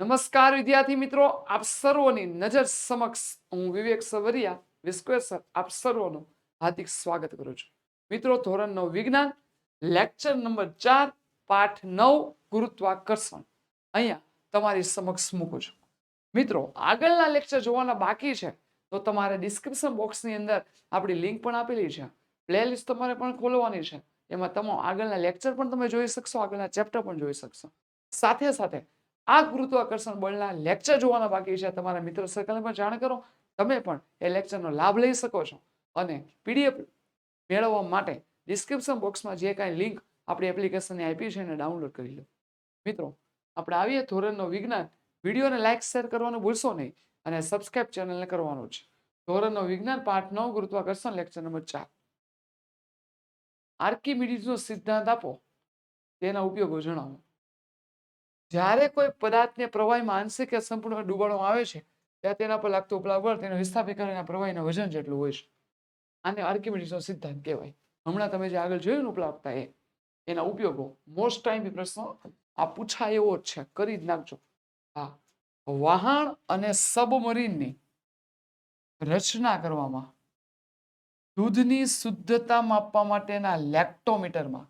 નમસ્કાર વિદ્યાર્થી મિત્રો, આપ સર્વોની નજર સમક્ષ હું વિવેક સવરિયા વિસ્ક્વેર સર આપ સર્વોનું હાર્દિક સ્વાગત કરું છું. મિત્રો, ધોરણ 9 વિજ્ઞાન લેક્ચર નંબર 4 પાઠ 9 ગુરુત્વાકર્ષણ અહીંયા તમારી સમક્ષ મૂકું છું. મિત્રો, આગળના લેક્ચર જોવાના બાકી છે તો તમારે ડિસ્ક્રિપ્શન બોક્સની અંદર આપણી લિંક પણ આપેલી છે. પ્લેલિસ્ટ તમારે પણ ખોલવાની છે. એમાં તમામ આગળના લેક્ચર પણ તમે જોઈ શકશો, આગળના ચેપ્ટર પણ જોઈ શકશો. સાથે સાથે આ ગુરુત્વાકર્ષણ બળના લેક્ચર જોવાના બાકી છે. તમારા મિત્ર સર્કલને પણ જાણ કરો. તમે પણ એ લેક્ચરનો લાભ લઈ શકો છો અને પીડીએફ મેળવવા માટે ડિસ્ક્રિપ્શન બોક્સમાં જે કાંઈ લિંક આપણી એપ્લિકેશનને આપી છે એને ડાઉનલોડ કરી લો. મિત્રો, આપણે આવીએ ધોરણનો વિજ્ઞાન. વિડીયોને લાઈક શેર કરવાનું ભૂલશો નહીં અને સબસ્ક્રાઇબ ચેનલને કરવાનું છે. ધોરણનો વિજ્ઞાન પાઠ 9 ગુરુત્વાકર્ષણ લેક્ચર નંબર 4. આર્કિમિડીઝનો સિદ્ધાંત આપો, તેના ઉપયોગો જણાવો. જ્યારે કોઈ પદાર્થને પ્રવાહીમાં આંશિક કે સંપૂર્ણ ડૂબાડવામાં આવે છે ત્યારે તેના પર લાગતું ઉપલા બળ તેનો વિસ્થાપીકરણ પ્રવાહીના વજન જેટલું હોય છે. આને આર્કિમિડીઝનો સિદ્ધાંત કહેવાય. હમણાં તમે જે આગળ જોયું ને ઉપલાવતા એના ઉપયોગો મોસ્ટ ટાઈમ પ્રશ્નો આ પૂછાય એવો જ છે, કરી જ નાખજો. હા, વહાણ અને સબમરીનની રચના કરવામાં દૂધની શુદ્ધતા માપવા માટેના લેક્ટોમીટરમાં,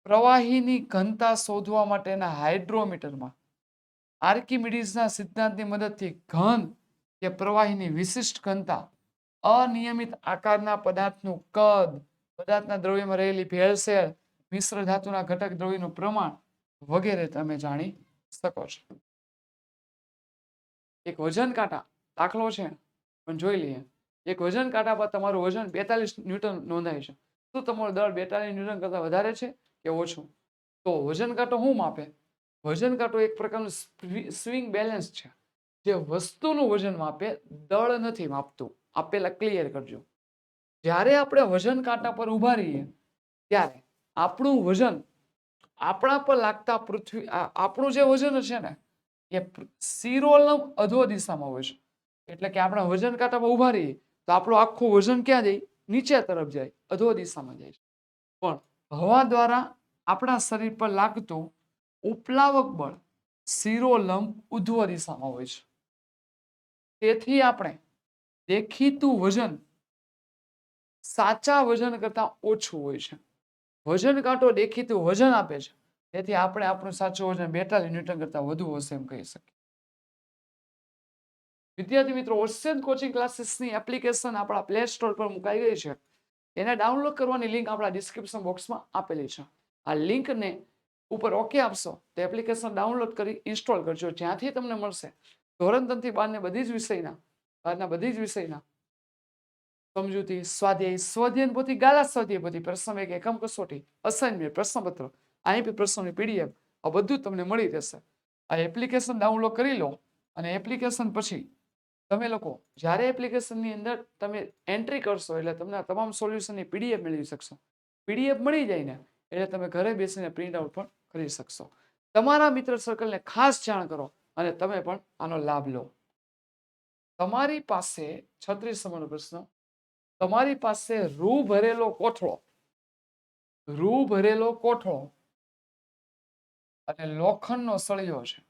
પ્રવાહીની ઘનતા શોધવા માટેના હાઇડ્રોમીટરમાં આર્કિમિડીઝના સિદ્ધાંતની મદદથી ઘન કે પ્રવાહીની વિશિષ્ટ ઘનતા, અનિયમિત આકારના પદાર્થનું કદ, પદાર્થના દ્રવ્યમાં રહેલી ભેળસેળ, મિશ્ર ધાતુના ઘટક દ્રવ્યનું પ્રમાણ વગેરે તમે જાણી શકો છો. એક વજન કાંટા દાખલો છે પણ જોઈ લઈએ. એક વજન કાંટા પર તમારું વજન 42 ન્યૂટન નોંધાય છે. શું તમારું દળ 42 ન્યૂટન કરતાં વધારે છે કે ઓછું? તો વજન કાંટો શું માપે? વજન કાંટો એક પ્રકારનું સ્વિંગ બેલેન્સ છે, જે વસ્તુનું વજન માપે, દળ નથી માપતું. આ પેલા ક્લિયર કરજો. જ્યારે આપણે વજન કાંટા પર ઊભા રહીએ ત્યારે આપણું વજન આપણા પર લાગતા આપણું જે વજન છે ને એ શિરોલંબ અધો દિશામાં હોય છે. એટલે કે આપણે વજન કાંટા પર ઊભા રહીએ તો આપણું આખું વજન ક્યાં જાય? નીચે તરફ જાય, અધો દિશામાં જાય છે. પણ હવા દ્વારા આપણા શરીર પર લાગતું ઉપલાવક બળ શિરોલંબ ઉધ્વ દિશામાં હોય છે. તેથી આપણે દેખીતું વજન સાચા વજન કરતા ઓછું હોય છે. વજન કાંટો દેખીતું વજન આપે છે, તેથી આપણે આપણું સાચું વજન 42 ન્યૂટન કરતા વધુ હશે એમ કહી શકીએ. વિદ્યાર્થી મિત્રો, ઓશિયન કોચિંગ ક્લાસીસની એપ્લિકેશન આપણા પ્લે સ્ટોર પર મુકાઈ ગઈ છે. એને ડાઉનલોડ કરવાની લિંક આપણા ડિસ્ક્રિપ્શન બોક્સમાં આપેલી છે. આ લિંકને ઉપર ઓકે આપશો તો એપ્લિકેશન ડાઉનલોડ કરી ઇન્સ્ટોલ કરજો. જ્યાંથી તમને મળશે ધોરણ 3 થી 12 બધી જ વિષયના સમજૂતી, સ્વાધ્યાય, સ્વધ્યન પોથી, ગાલા સ્વાધ્યાય પોથી, પ્રશ્ન એક, એકમ કસોટી, અસાઇનમેન્ટ, પ્રશ્નપત્ર, આઈએમપી પ્રશ્નોની પીડીએફ, આ બધું તમને મળી રહેશે. આ એપ્લિકેશન ડાઉનલોડ કરી લો અને એપ્લિકેશન પછી તમે લોકો જ્યારે એપ્લિકેશનની અંદર તમે એન્ટ્રી કરશો એટલે તમને તમામ સોલ્યુશનની પીડીએફ મેળવી શકશો. પીડીએફ મળી જાય ને એટલે તમે ઘરે બેસીને પ્રિન્ટ આઉટ પણ કરી શકશો. તમારા મિત્ર સર્કલને ખાસ જાણ કરો અને તમે પણ આનો લાભ લો. તમારી પાસે 36 નંબરનો પ્રશ્ન, તમારી પાસે રૂ ભરેલો કોઠળો અને લોખંડનો સળિયો છે.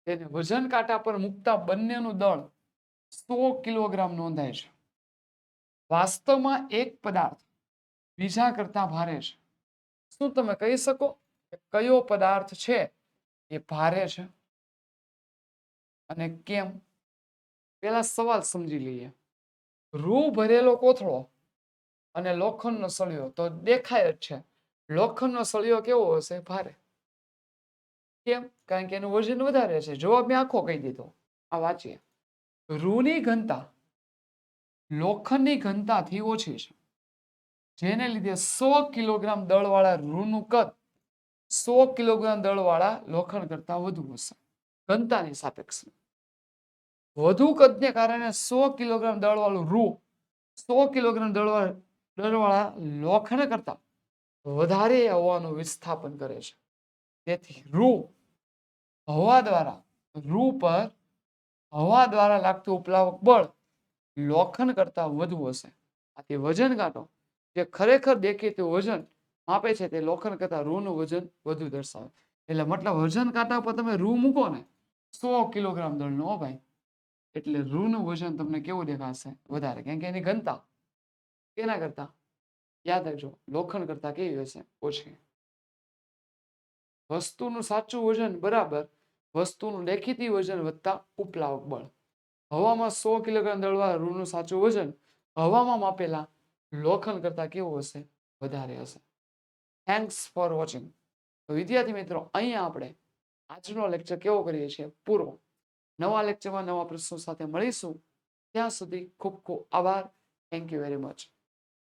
તેને વજન કાંટા પર મૂકતા બંનેનું દળ 100 કિલોગ્રામ નોંધાય છે. વાસ્તવમાં એક પદાર્થ બીજા કરતા ભારે છે. શું તમે કહી શકો કે કયો પદાર્થ છે એ ભારે છે અને કેમ? પેલા સવાલ સમજી લઈએ. રૂ ભરેલો કોથળો અને લોખંડનો સળિયો તો દેખાય જ છે. લોખંડનો સળિયો કેવો હશે? ભારે. કેમ? કારણ કે એનું વજન વધારે છે. જવાબ મેં આખો કહી દીધો. આ વાંચીએ. રૂની ઘનતા લોખંડની ઘનતાથી ઓછી છે, જેને લીધે 100 કિલોગ્રામ દળવાળા રૂનું કદ 100 કિલોગ્રામ દળવાળા લોખંડ કરતા વધુ હશે ઘનતાની સાપેક્ષે. વધુ કદને કારણે 100 કિલોગ્રામ દળવાળું રૂ 100 કિલોગ્રામ દળવાળા લોખંડ કરતા વધારે હવાનું વિસ્થાપન કરે છે. તેથી રૂ પર હવા દ્વારા લાગતું ઉપલાવક બળ લોખંડ કરતા વધુ હશે. આથી વજન કાંટો જે ખરેખર દેખીતું વજન માપે છે તે લોખંડ કરતા રૂનું વજન વધુ દર્શાવે. એટલે મતલબ વજન કાંટા પર તમે રૂ મૂકો ને 100 કિલોગ્રામ દળનો, હો ભાઈ, એટલે રૂનું વજન તમને કેવું દેખાશે? વધારે, કેમ કે એની ઘનતા કેના કરતા, યાદ રાખજો, લોખંડ કરતા કેવી હશે? ઓછી. વસ્તુનું સાચું વજન બરાબર વસ્તુનું દેખીતી વજન વત્તા ઉપલાવક બળ. હવામાં 100 કિલોગ્રામ દળવા રૂનું સાચું વજન હવામાં માપેલા લોખંડ કરતા કેવું હશે? વધારે હશે. Thanks for watching. તો વિદ્યાર્થી મિત્રો, અહીંયા આપણે આજનો લેક્ચર કેવો કરીએ છીએ? પૂરો. નવા લેક્ચરમાં નવા પ્રશ્નો સાથે મળીશું. ત્યાં સુધી ખૂબ ખૂબ આભાર. Thank you very much.